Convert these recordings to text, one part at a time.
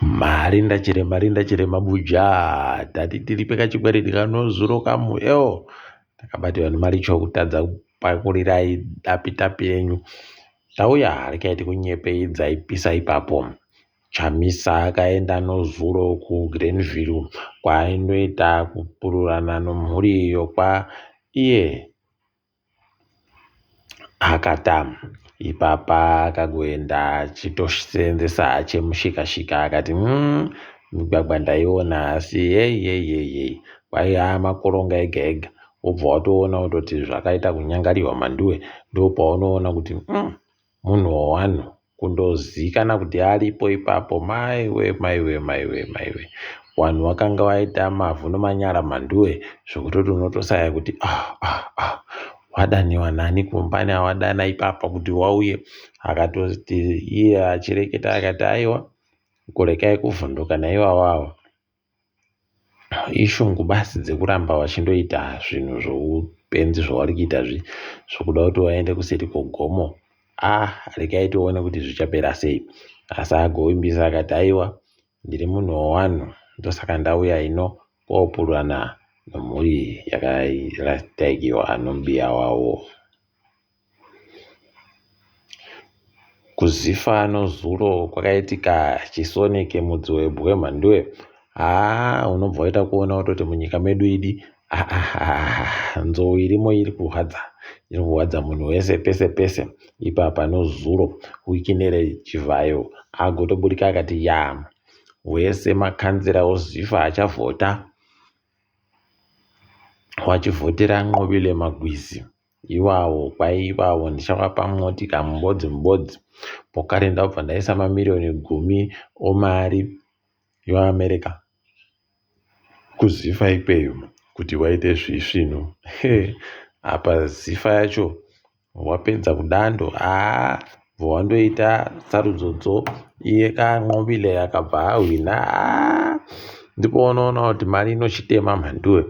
Marinda chirema buja tati tiri pakachikwereti kanozuro eo takabatirwa nemaricho kutadza kupakurirai dapi yenyu tauya rekai tikunyepeidza ipisa ipapo. Chamisa akaenda nozuro kuGrenville kwainoita kupururana nomhuri yokwa iye akata ipapa akagoenda achitosenzesa chemushikashika akati migwagwa ndaiona asi yei kwaiya makoronga ega wobva watoona kutoti zvakaita kunyangariwa manduwe ndopaunoona kuti munhu wawanhu kundozikanwa kuti aripo ipapo maiwe wanhu vakanga vaita mavhu nomanyara manduwe zvokutoti unotosaya kuti wadaniwa nani kumbani awadana ipapa kuti wauye akatoti iye achireketa akati aiwa kurekai kuvhunduka naivavavo ishungu basi dzekuramba vachindoita zvinhu zvoupenzi zvavari kuita zvokuda kuti vaende kuseri kwegomo rekai tione kuti zvichapera sei. Asi agovimbisa akati aiwa ndiri munhu wawanhu ndosaka ndauya ino koopururana nomhuri yakataikiwa nomubiya wavo. Kuzifa nozuro kwakaitika chisoneke mudzi webwe mhanduwe unobva waita kuona kutoti munyika medu idi nzou irimo iri kurwadza munhu wese pese ipapa nozuro wiki nerechivhayo agotoburika akati wese makanzira ozifa achavhota wachivhotera Nxobile Magwizi ivavo ndichavapa motika mubodzi pokare ndabva ndaisa mamirioni 10 omari yoAmerica kuzifa ikweyo kuti waite zvisvino apa zifa yacho wapedza kudando wandoita sarudzodzo iye kaNxobile akabva ahwina ndipo unoona kuti mari inochitema mhanduwe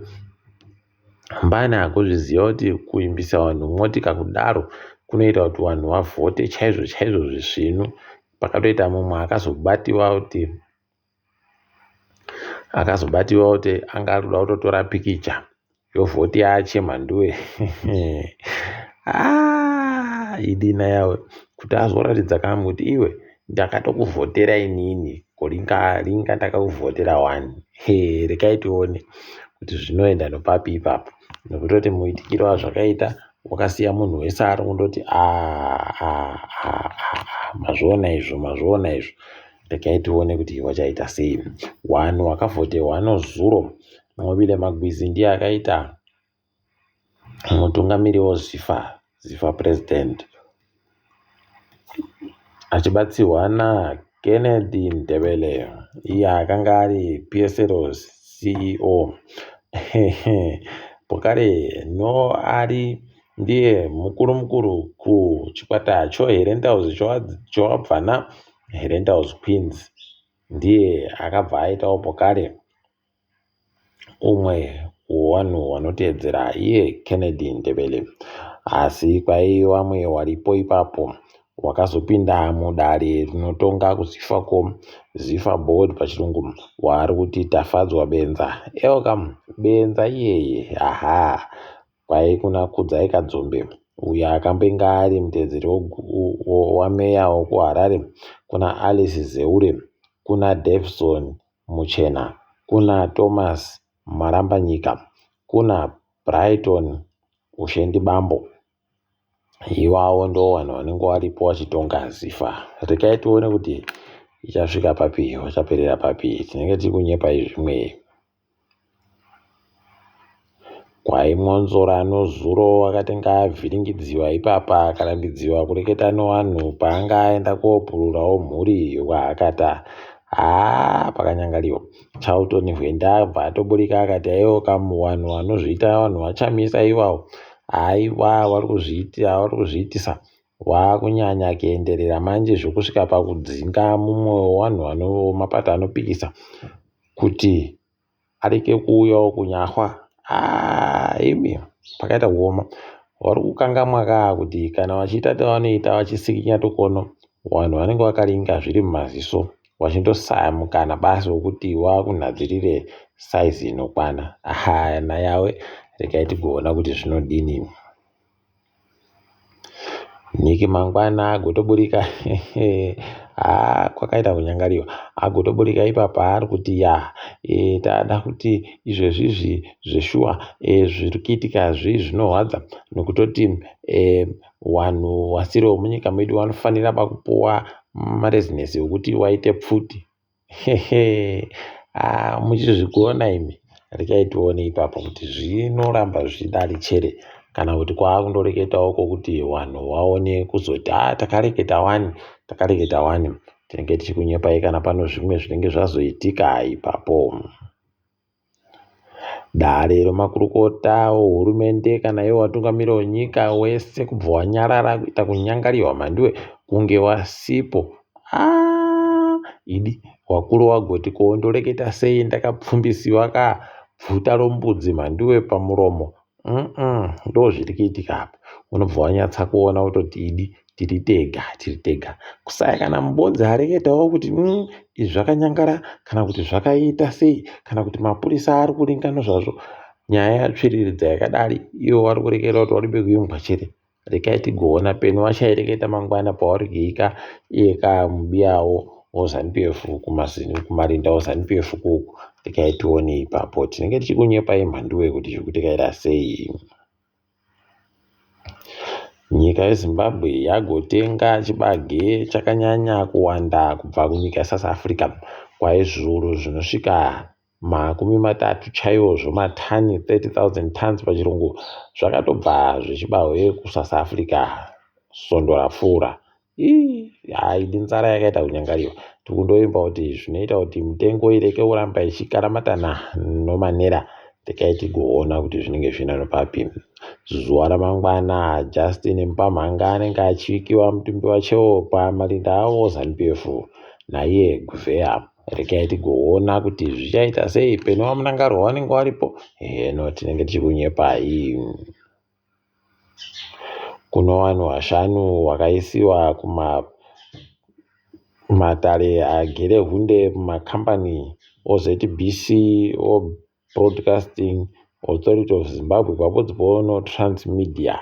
mbani akuzviziva kuti kuimbisa vanhu motika kudaro kunoita kuti vanhu vavhote chaizvo zvisvinu. Pakatoita mumwe akazobatiwa kuti anga ari kuda kutotora pikicha yovhoti yache mhanduwe idina yawe kuti azoratidza kamwe kuti iwe ndakatokuvhotera inini koringa ndakakuvhotera 1 rekai tione kuti zvinoenda nopapi ipapo nekutoti muitikiro wazvakaita wakasiya munhu wese ari kundoti mazviona izvo rekai tione kuti wachaita sei. Wanhu wakavhoterwa nozuro Nxobile Magwizi ndiye akaita mutungamiri wozifa president achibatsirwa naKennedy Ndebele iye akanga ari PSL's CEO pokare ari ndiye mukuru kuchikwata choHerentals chowabva Herentals Queens ndiye akabva aitawo pokare umwe wevanhu vanoteedzera iye Kennedy Ndebele. Asi kwai vamwe waripo ipapo wakazopinda mudare rinotonga zifa board pachirungu waari kuti Tafadzwa Benza Benza iyeye kwai kuna Kudzai Kadzombe uyo akambenge ari muteedzeri wameya wekuHarare, kuna Alice Zeure, kuna Davison Muchena, kuna Thomas Marambanyika, kuna Brighton Ushendi Bambo. Ivavo ndo vanhu vanenge varipo vachitonga zifa. Rekai tione kuti ichasvika papi, wachaperera papi. Tinenge tiri kunyepa zvimwe. Kwaimwonzora nozuro akatenga avhiringidziwa ipapa akarambidziwa kureketa nevanhu paanga aenda koopururawo mhuri waakata pakanyangariwa. Charlton Hwenda abva atoburika akati aiwa vanhu vanozviita vanhu vachamisa ivavo vari kuzviitisa waakunyanya kuenderera manje zvokusvika pakudzinga mumwe wevanhu vanomapata anopikisa kuti areke kuuyawo kunyahwa. Imi pakaita kuoma vari kukangamwa kuti kana vachiita vanoita vachisikinya tokono vanhu vanenge vakaringa zviri mumaziso wachindosaya mukana basi wekuti wakunhadzirire saizi inokwana. Hana yawe regai tigoona kuti zvinodini. Niki mangwana agotoburika kwakaita kunyangariwa, agotoburika ipapa ari kuti tada kuti izvezvizvi zveshuwa zviri kuitika zvinorwadza nekutoti wanhu wasiri wemunyika medu wanofanira pakupuwa marezinesi ekuti waite pfuti. Muchizvikuona imi, regai tione ipapo kuti zvinoramba zvidari chere kana kuti kwakundoreketawo kuti wanhu waone kuzoti takareketa wani. Tinenge tichikunyepai kana pano zvimwe zvinenge zvazoitika ipapo. Dare remakurukota hurumende kana iwo watungamirira wenyika wese kubva wanyarara kuita kunyangariwa mandiwe kunge wasipo. Idi wakuru wagoti kondoreketa sei ndakapfumbisiwa bvuta rombudzi mandiwe pamuromo. Ndo zviri kuitika apa. Unobva wanyatsa kuona kutoti idi tiri tega. Kusaya kana mubodzi areketawo kuti izvi zvakanyangara kana kuti zvakaita sei kana kuti mapurisa ari kuringana zvazvo nyaya yatsviriridza yakadari, iwo wari kurekera kuti wari bekuimbwa chere. Regai tigoona peno vachaireketa mangwana pavari kuika mubiyawo oZANU-PF kumarinda oZANU-PF kuku. Regai tione ipapo. Tinenge tichikunyepai mhanduwe kuti zviri kutikaira sei. Nyika yeZimbabwe yagotenga chibage chakanyanya kuwanda kubva kunyika yeSouth Africa kwaizvuru zvinosvika 30 chaizvo matani 30,000 tons pachirungu zvakatobva zvichibahwe kuSouth Africa. Svondo rapfuura. Idi nzara yakaita kunyangariwa. Tikundoimba kuti zvinoita kuti mitengo ireke kuramba ichikaramatana nomanera. Regai tigoona kuti zvinenge zvina papi. Zuva ramangwana Justin Mpamhanga anenge achivikiwa mutumbi wacho pamarinda awo ZANU-PF naiye Guvea. Regai tigoona kuti zvichaita sei peno munangaro wanenge waripo. Tinenge tichikunyepai. Kuno vanhu 5 vakaisiwa kumatare agere hunde mumakambani oZBC, Broadcasting Authority of Zimbabwe pamwepo noTransmedia.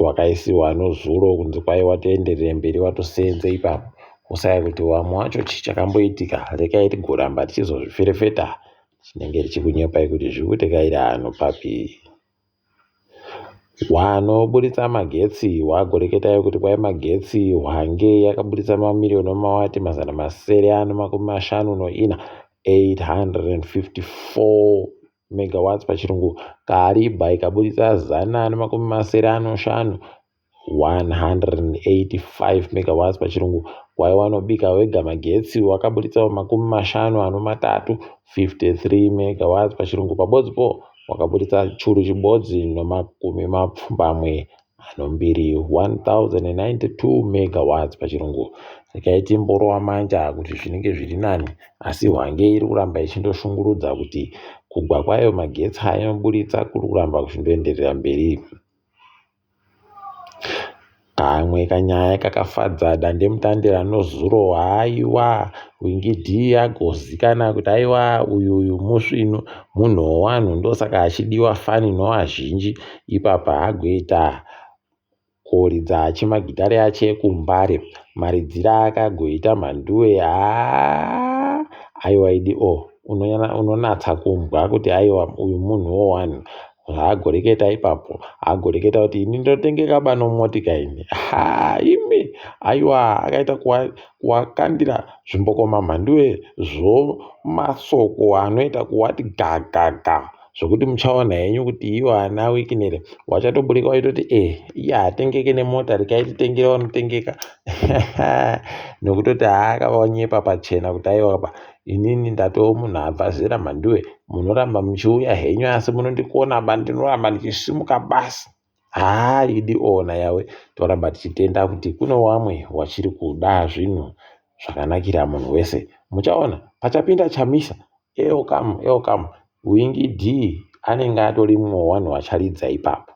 Wakaisiwa nozuro kunzi kwai watoenderere mberi watosenze ipapo. Kusaya kuti vamwe wacho chichakamboitika. Regai tigoramba tichizozviferefeta. Tinenge tichikunyepai kuti zviri kutikaira ano papi. Wanoburitsa magetsi wagoreketai kuti kwai magetsi Hwange yakaburitsa mamirioni mawati 954 854 megawatts pachirungu. Kariba ikaburitsa 185 185 megawatts pachirungu. Kwai wanobika wega magetsi wakaburitsawo 53 53 megawatts pachirungu. Pabodzipo wakaburitsa churu chibodzi nomakumi mapfumbamwe 1092 megawatts pachirungu. Regai timborowa manja kuti zvinenge zviri nani, asi Hwange iri kuramba ichindoshungurudza kuti kugwa kwayo magetsi ainoburitsa kuri kuramba kuchindoenderera mberi. Kamwe kanyaya kakafadza dandemutande ranozuro. Wingidhi agozikana kuti uyu musvinu munhu wewanhu ndosaka achidiwa fani novazhinji. Ipapa agoita kuridza achimagitare ache ekumbare. Maridzire akagoita mhanduwe. Idi unonatsa kumbwa kuti uyu munhu wewanhu. Zvagoreketa ipapo agoreketa kuti ini ndotengeka bano motika ini. Imi akaita kuwakandira zvimbokoma mhanduwe zvomasoko anoita kuwati gagaga zvokuti muchaona henyu kuti iwo ana wikinere wachatoburika waitoti iye atengeke nemota regai titengera wanotengeka. Nokutoti akawanyepa pachena kuti inini ndatowo munhu abva zera mhanduwe, munoramba muchiuya henyu asi munondikona ndinoramba ndichisimuka basi. Idi ona yawe toramba tichitenda kuti kune wamwe wachiri kuda zvinhu zvakanakira munhu wese. Muchaona pachapinda Chamisa eokamu Wingidhi anenge atori mumwe wevanhu vacharidza ipapo.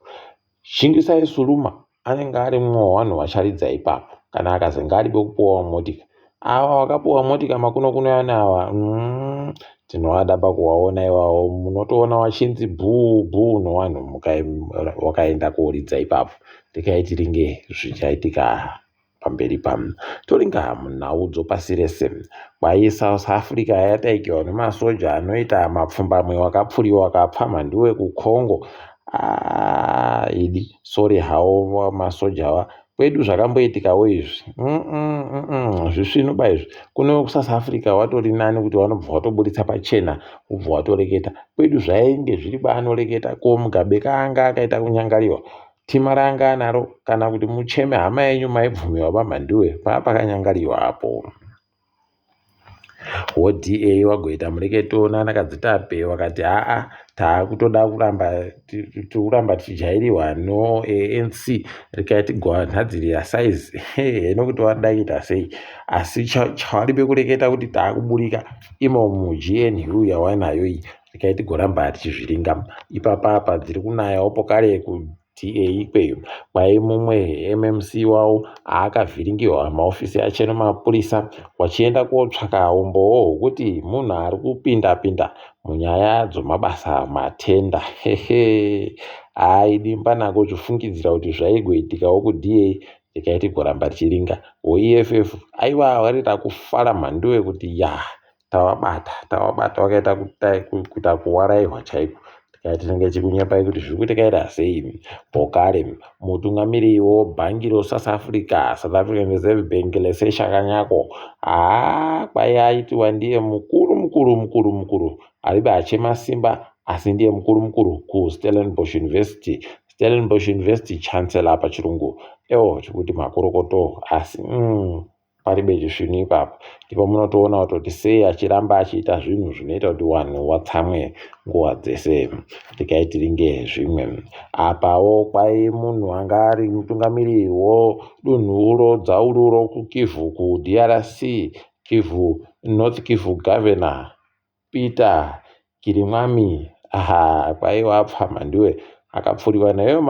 Shingisai Suruma anenge ari mumwe wevanhu vacharidza ipapo kana akazenge aribe kupuwawo motika. Awa wakapuwa motika makuno yana awa tinovada pakuwaona iwawo. Munotoona wachinzi bhuu nevanhu wakaenda koridza ipapo. Tikaiti ringe zvichaitika pamberi pam toringa munhau pasi rese. Kwai South Africa yataikiwa nemasoja anoita mapfumbamwe wakapfuriwa wakapfa mhanduwe kuCongo. Idi sori hawo masoja awa kwedu zvakamboitikawo izvi zvisvinuba izvi. Kuno South Africa watori nani kuti wanobva watoburitsa pachena wobva watoreketa. Kwedu zvainge zviri baanoreketa ko Mugabe kaanga akaita kunyangariwa tima ranga naro kana kuti mucheme hama yenyu maibvumiwa pamhanduwe pakanyangariwa apo. ODA wagoita mureketo nanakadzitape wakati taakutoda kuramba tichijairiwa ANC rikaiti gwanhadzirira saizi heno kuti wadaita sei. Asi chawaribe kureketa kuti taakuburika imo muGNU yawanayo iyi rikaiti goramba tichizviringa. Ipapapa dziri kunayawo pokare DA ikweyo. Kwai mumwe MMC wawo akavhiringiwa maofisi ache nemapurisa wachienda kotsvaka umbowo hwokuti munhu ari kupinda munyaya dzemabasa matenda. Aidi mbanako zvifungidzira kuti zvaigoitikawo kuDA rikaiti goramba richiringa. EFF aiwa warita kufara mhanduwe kuti tawabata wakaita kuita kuwaraiwa chaiko. Tinenge chikunyepai kuti zviri kuitikaira sei. Pokare mutungamiriwo bhangi reSouth Africa, South African Reserve Bank leseshakanyako kwai aitiwa ndiye mukuru aribe achema simba asi ndiye mukuru kuStellenbosch University. Stellenbosch University chancellor pachirungu. Chikuti makorokoto asi paribe chisvinu ipapo. Ndipo munotoona kuti sei achiramba achiita zvinhu zvinoita kuti vanhu vatsamwe nguva dzese. Tikaiti ringe zvimwe apawo kwai munhu anga ari mutungamiriwo dunhu dzaururo kuKivu kuDRC, North Kivu Governor Peter Kirimwami kwai wapfa mhanduwe akapfuriwa nayo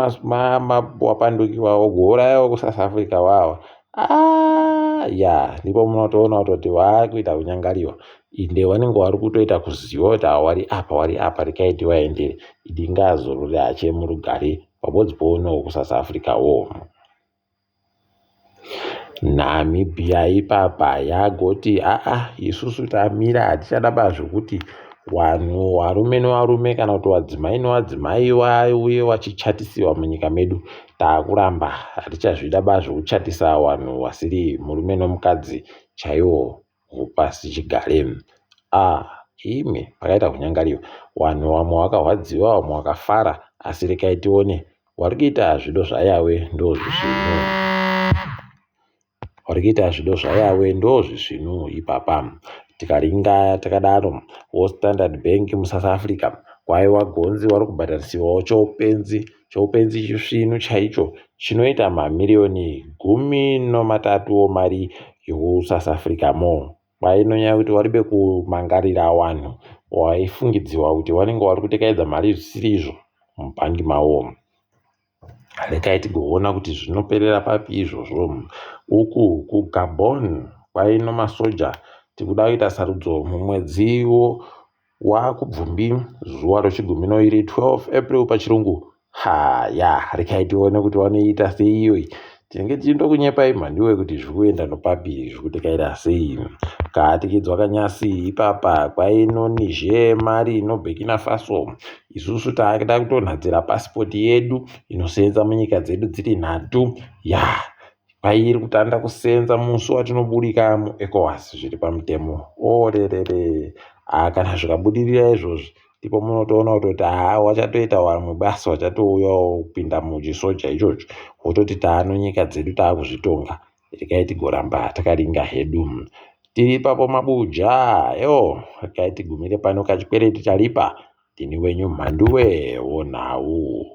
wapandukiwawo gourayawo kuSouth Africa wawa. Ndipo munotoona kuti waakuita kunyangariwa inde vanenge vari kutoita kuziva kuti wari apa rikaiti waendere idi ngaazorore achemurugare pabodzi pounowo kuSouth Africa wo. Namibia ipapa yagoti isusu tamira hatichada zvekuti vanhu varume nevarume kana kuti wadzimai newadzimai wauye wachichatisiwa munyika medu. Taakuramba hatichazvida zvekuchatisa vanhu vasiri murume nomukadzi chaiwo pasi chigare. Ime pakaita kunyangariwa vanhu vamwe vakarwadziwa vamwe vakafara asi rekai tione vari kuita zvido zvayawe ndozvisvinu ipapa. Tikaringa takadaro woStandard Bank muSouth Africa kwaiwa gonzi vari kubhadharisiwawo choupenzi chisvinu chaicho chinoita mamiriyoni 13 mari yokuSouth Africa mo. Kwainonyaya kuti waribe kumangarira vanhu waifungidziwa kuti vanenge vari kutekaidza mari zvisiri izvo mubhangi mawo. Rekai tigoona kuti zvinoperera papi izvozvo. Uku kuGabon kwaino masoja tikuda kuita sarudzo mumwedzi wakubvumbi zuva rechigumi noviri 12 April pachirungu. Rekai tione kuti vanoita sei iyoyi. Tinenge tichikunyepai mhanduwe kuti zviri kuenda nopapi zviri kutikaira sei. Kaatikidzwa kanyasi ipapa kwaino Niger, Mali noBurkina Faso. Isusu takuda kutonhadzira pasipoti yedu inosenza munyika dzedu dziri nhatu. Kwairi kutanda kusenza musi watinoburika muECOWAS zviri pamutemo. Kana zvikabudirira izvozvi ndipo munotoona kuti wachatoita vamwe basa wachatouyawo kupinda muchisoja ichocho wototi taano nyika dzedu taakuzvitonga. Rekai tigoramba takaringa hedu. Tiri ipapo mabuja rekai tigumire pano kachikwereti charipa. Ndini wenyu mhanduwe wonhau.